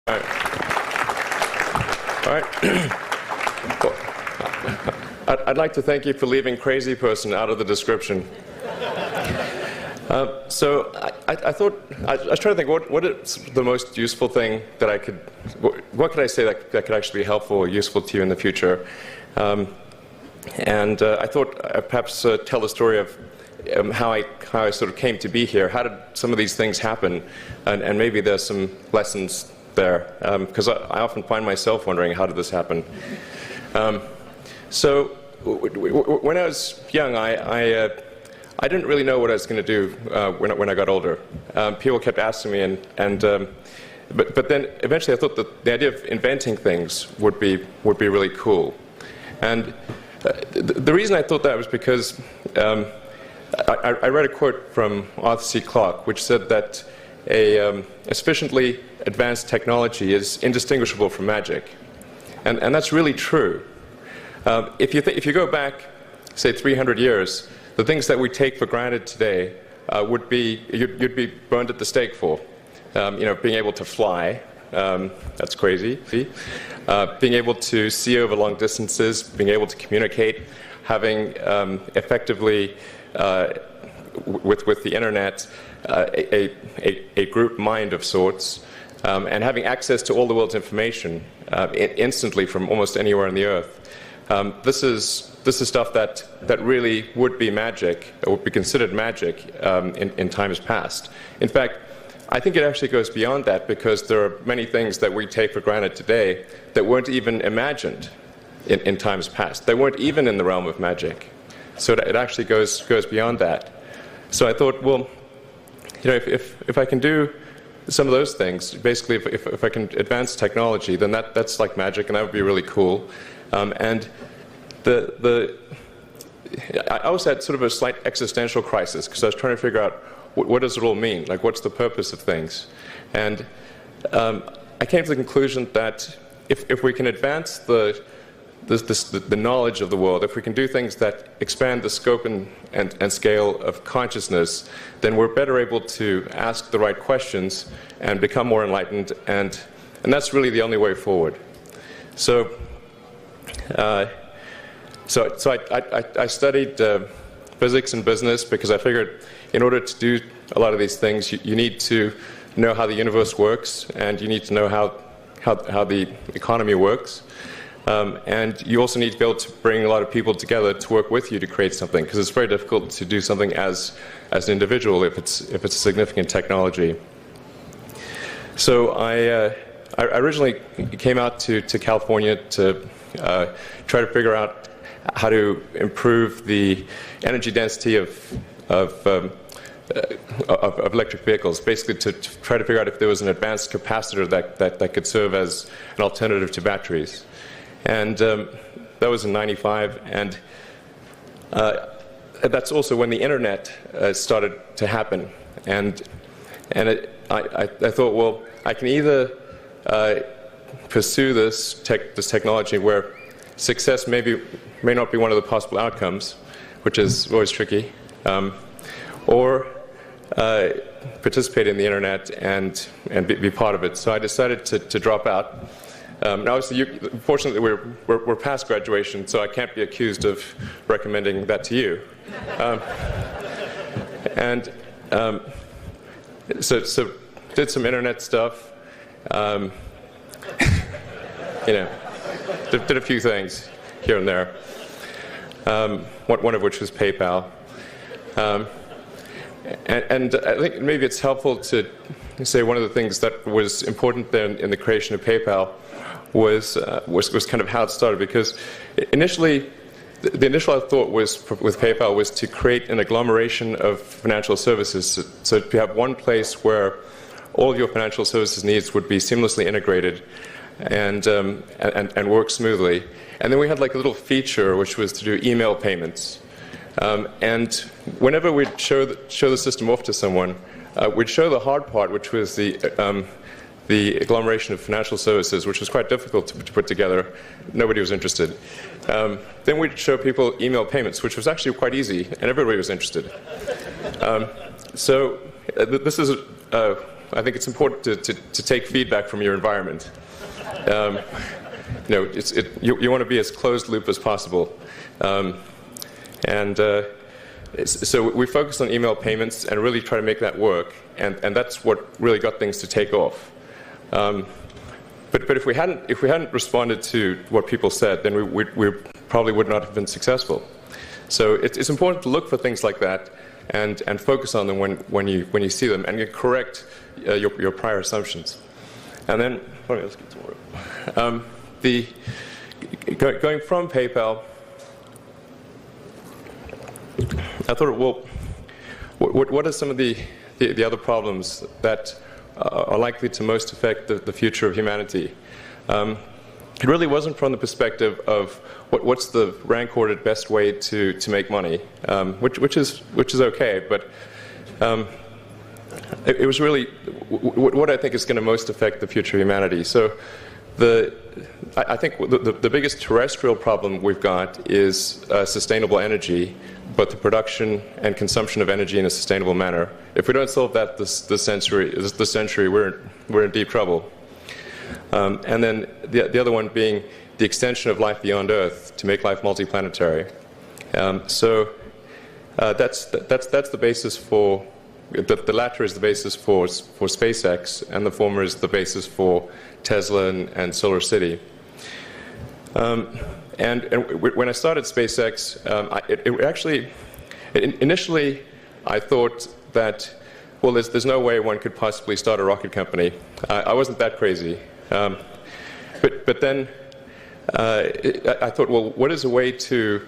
All right. All right. Well, I'd like to thank you for leaving crazy person out of the description. So I thought, I was trying to think, what is the most useful thing that I could, what could I say that could actually be helpful or useful to you in the future? And I thought I'd perhaps tell the story of how I sort of came to be here. How did some of these things happen? And maybe there's some lessons there, because I often find myself wondering, how did this happen? So when I was young, I didn't really know what I was going to do when I got older. People kept asking me, but then eventually I thought that the idea of inventing things would be really cool. And the reason I thought that was because I read a quote from Arthur C. Clarke, which said that a sufficiently advanced technology is indistinguishable from magic, and that's really true. If you go back, say 300 years, the things that we take for granted today would be you'd be burned at the stake for. Being able to fly, that's crazy. Being able to see over long distances, being able to communicate, having effectively with the internet a group mind of sorts, and having access to all the world's information instantly from almost anywhere on the earth. This is stuff that really would be magic, or would be considered magic in times past. In fact, I think it actually goes beyond that, because there are many things that we take for granted today that weren't even imagined in times past. They weren't even in the realm of magic. So it actually goes beyond that. So I thought, well, if I can do some of those things, basically if I can advance technology, then that's like magic, and that would be really cool. And I also had sort of a slight existential crisis, because I was trying to figure out what does it all mean? Like, what's the purpose of things? And I came to the conclusion that if we can advance the knowledge of the world, if we can do things that expand the scope and scale of consciousness, then we're better able to ask the right questions and become more enlightened, and that's really the only way forward. So I studied physics and business, because I figured in order to do a lot of these things, you need to know how the universe works, and you need to know how the economy works. And you also need to be able to bring a lot of people together to work with you to create something, because it's very difficult to do something as an individual if it's a significant technology. So I originally came out to California to try to figure out how to improve the energy density of electric vehicles, basically to try to figure out if there was an advanced capacitor that could serve as an alternative to batteries. And that was in '95, and that's also when the internet started to happen. And I thought, well, I can either pursue this technology where success may not be one of the possible outcomes, which is always tricky, or participate in the internet and be part of it. So I decided to drop out. Now, obviously, fortunately, we're past graduation, so I can't be accused of recommending that to you. So did some internet stuff. Did a few things here and there. One of which was PayPal. And I think maybe it's helpful to say one of the things that was important then in the creation of PayPal was kind of how it started, because initially the initial thought with PayPal was to create an agglomeration of financial services, so to have one place where all of your financial services needs would be seamlessly integrated and work smoothly. And then we had like a little feature which was to do email payments. And whenever we'd show the system off to someone, we'd show the hard part, which was the agglomeration of financial services, which was quite difficult to put together. Nobody was interested. Then we'd show people email payments, which was actually quite easy, and everybody was interested. So this is I think it's important to take feedback from your environment. You want to be as closed loop as possible. So we focused on email payments and really try to make that work, and that's what really got things to take off. But if we hadn't responded to what people said, then we probably would not have been successful. So it's important to look for things like that and focus on them when you see them, and you correct your prior assumptions. And then let's get to more. Going from PayPal, I thought, well, what are some of the other problems that are likely to most affect the future of humanity? It really wasn't from the perspective of what's the rank-ordered best way to make money, which is okay, but it was really what I think is going to most affect the future of humanity. So I think the biggest terrestrial problem we've got is sustainable energy, but the production and consumption of energy in a sustainable manner. If we don't solve that this century, we're in deep trouble. And then the other one being the extension of life beyond Earth to make life multiplanetary. So that's the basis for the latter is the basis for SpaceX, and the former is the basis for Tesla and Solar City. And when I started SpaceX, initially I thought that, well, there's no way one could possibly start a rocket company. I wasn't that crazy. But then I thought, well, what is a way to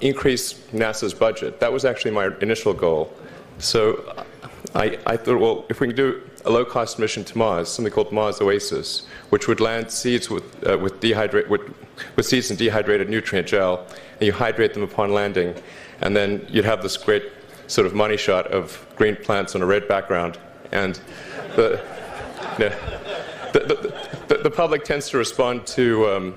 increase NASA's budget? That was actually my initial goal. So I thought, well, if we can do a low-cost mission to Mars, something called Mars Oasis, which would land seeds with seeds in dehydrated nutrient gel, and you hydrate them upon landing, and then you'd have this great sort of money shot of green plants on a red background, and the public tends to respond to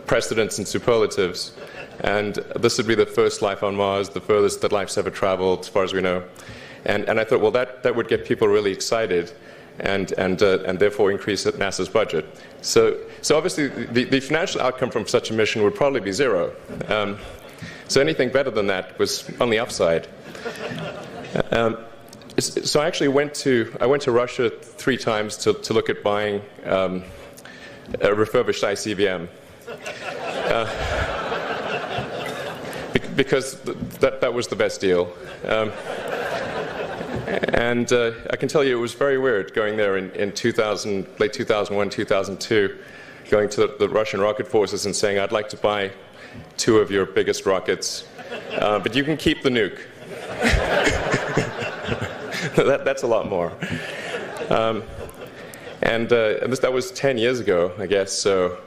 precedents and superlatives, and this would be the first life on Mars, the furthest that life's ever traveled, as far as we know. And I thought, well, that would get people really excited, and therefore increase NASA's budget. So obviously, the financial outcome from such a mission would probably be zero. So anything better than that was on the upside. So I actually went to Russia 3 times to look at buying a refurbished ICBM. Because that was the best deal. And I can tell you it was very weird going there in late 2001, 2002, going to the Russian rocket forces and saying, I'd like to buy 2 of your biggest rockets, but you can keep the nuke. That's a lot more. And that was 10 years ago, I guess, so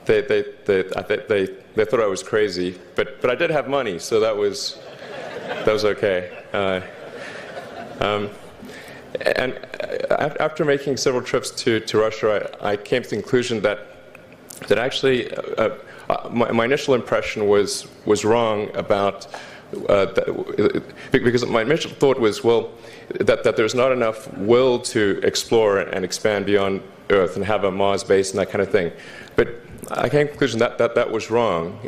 they thought I was crazy, but I did have money, so that was okay. And after making several trips to Russia, I came to the conclusion that actually my initial impression was wrong about because my initial thought was, well, that there's not enough will to explore and expand beyond Earth and have a Mars base and that kind of thing. But I came to the conclusion that was wrong.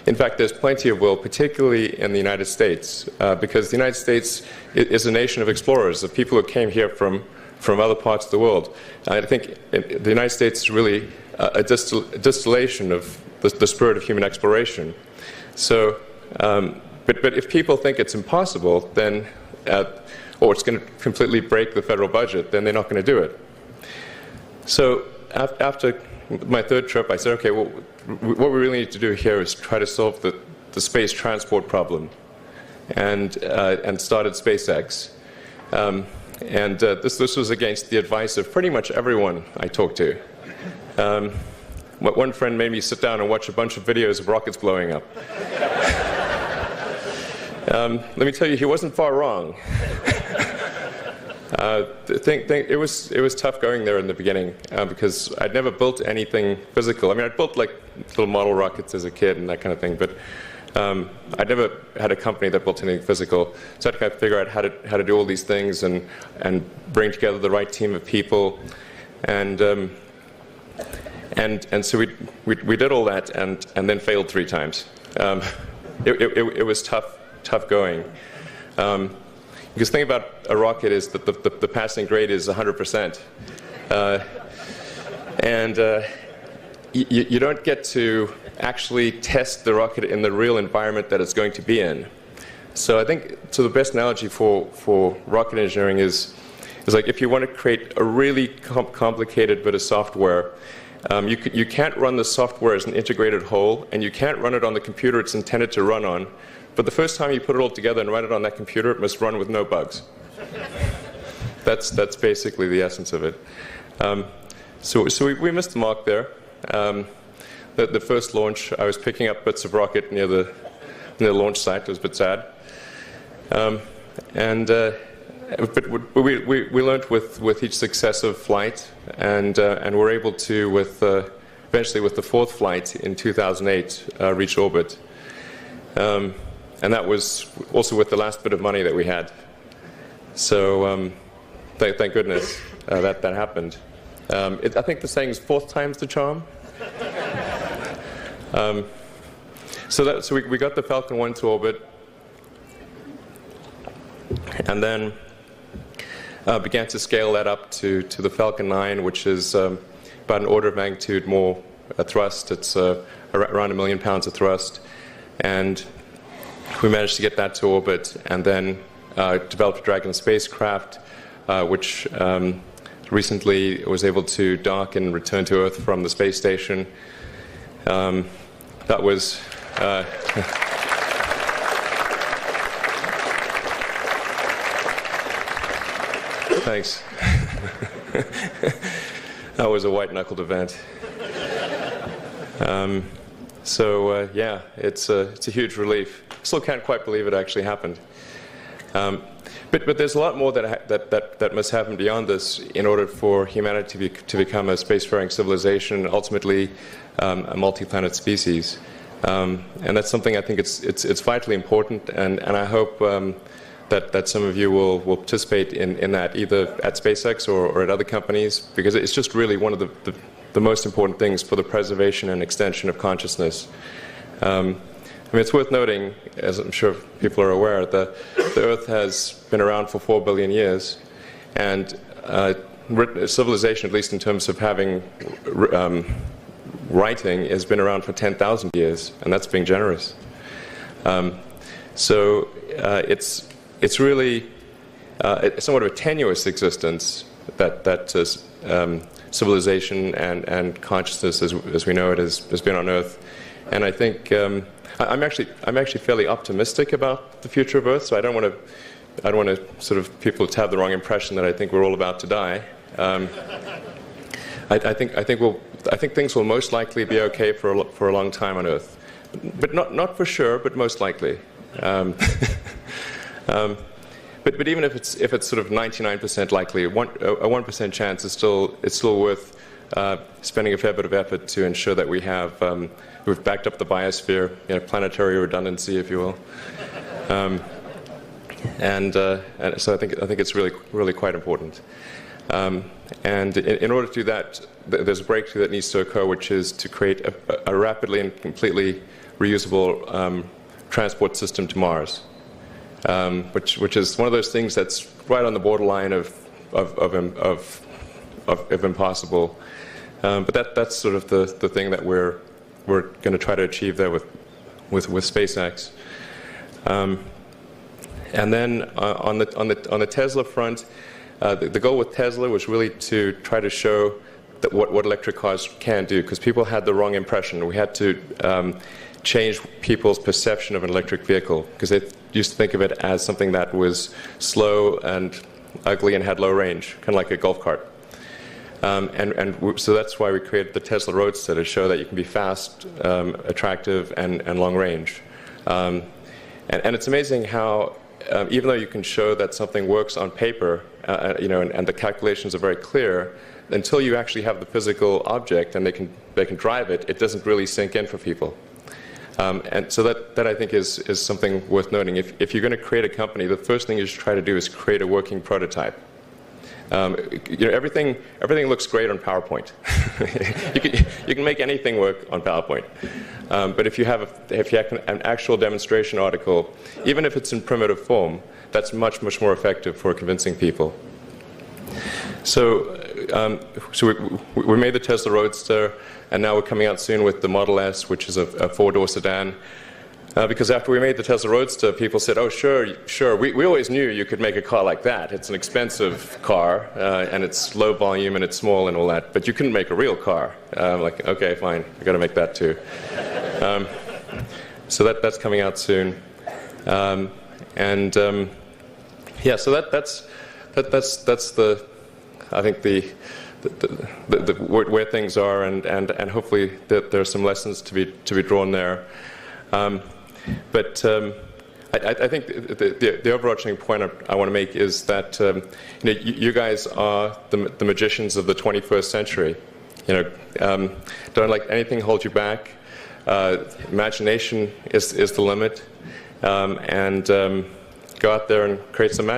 In fact, there's plenty of will, particularly in the United States, because the United States is a nation of explorers, of people who came here from other parts of the world. I think the United States is really a distillation of the spirit of human exploration. So, but if people think it's impossible, then, or it's going to completely break the federal budget, then they're not going to do it. So after my 3rd trip, I said, okay, well, what we really need to do here is try to solve the space transport problem, and started SpaceX. This was against the advice of pretty much everyone I talked to. One friend made me sit down and watch a bunch of videos of rockets blowing up. Let me tell you, he wasn't far wrong. It was tough going there in the beginning because I'd never built anything physical. I mean, I'd built like little model rockets as a kid and that kind of thing, but I'd never had a company that built anything physical, so I had to kind of figure out how to do all these things and bring together the right team of people, and so we did all that and then failed 3 times. It was tough going. Because the thing about a rocket is that the passing grade is 100%, and you don't get to actually test the rocket in the real environment that it's going to be in. So I think the best analogy for rocket engineering is like if you want to create a really complicated bit of software, you can't run the software as an integrated whole, and you can't run it on the computer it's intended to run on. But the first time you put it all together and run it on that computer, it must run with no bugs. That's basically the essence of it. So we missed the mark there. The first launch, I was picking up bits of rocket near the launch site. It was a bit sad. But we learned with each successive flight, and were able to, eventually with the 4th flight in 2008, reach orbit. And that was also with the last bit of money that we had. So thank goodness that happened. I think the saying is 4th time's the charm. So we got the Falcon 1 to orbit, and then began to scale that up to the Falcon 9, which is about an order of magnitude more thrust. It's around 1 million pounds of thrust, and we managed to get that to orbit, and then developed a Dragon spacecraft, which recently was able to dock and return to Earth from the space station. That was thanks. That was a white-knuckled event. Yeah, it's a huge relief. Still can't quite believe it actually happened. But there's a lot more that must happen beyond this in order for humanity to become a spacefaring civilization, ultimately a multi-planet species. And that's something I think it's vitally important, and I hope that some of you will participate in that, either at SpaceX or at other companies, because it's just really one of the most important things for the preservation and extension of consciousness. I mean, it's worth noting, as I'm sure people are aware, the Earth has been around for 4 billion years, and civilization, at least in terms of having writing, has been around for 10,000 years, and that's being generous. It's really somewhat of a tenuous existence that civilization and consciousness, as we know it, has been on Earth, and I think. I'm actually fairly optimistic about the future of Earth, so I don't want to sort of people to have the wrong impression that I think we're all about to die. I think things will most likely be okay for a long time on Earth, but not for sure, but most likely. But even if it's sort of 99% likely, a 1% chance is still worth spending a fair bit of effort to ensure that we've backed up the biosphere, planetary redundancy, if you will, and so I think it's really quite important. And in order to do that, there's a breakthrough that needs to occur, which is to create a rapidly and completely reusable transport system to Mars, which is one of those things that's right on the borderline of impossible. But that's sort of the thing that we're going to try to achieve there with SpaceX. And then on the Tesla front, the goal with Tesla was really to try to show that what electric cars can do, because people had the wrong impression. We had to change people's perception of an electric vehicle, because they used to think of it as something that was slow and ugly and had low range, kind of like a golf cart. So that's why we created the Tesla Roadster, to show that you can be fast, attractive, and long range. And it's amazing how, even though you can show that something works on paper, and the calculations are very clear, until you actually have the physical object and they can drive it, it doesn't really sink in for people. And so that I think is something worth noting. If you're going to create a company, the first thing you should try to do is create a working prototype. Everything looks great on PowerPoint. you can make anything work on PowerPoint. But if you have an actual demonstration article, even if it's in primitive form, that's much more effective for convincing people. So we made the Tesla Roadster, and now we're coming out soon with the Model S, which is a four-door sedan. Because after we made the Tesla Roadster, people said, "Oh, sure. We always knew you could make a car like that. It's an expensive car, and it's low volume, and it's small, and all that. But you couldn't make a real car." Like, okay, fine. I got to make that too. So that's coming out soon. Yeah. So that's the I think the where things are, and hopefully there are some lessons to be drawn there. But I think the overarching point I want to make is that you guys are the magicians of the 21st century. Don't let anything hold you back. Imagination is the limit, and go out there and create some magic.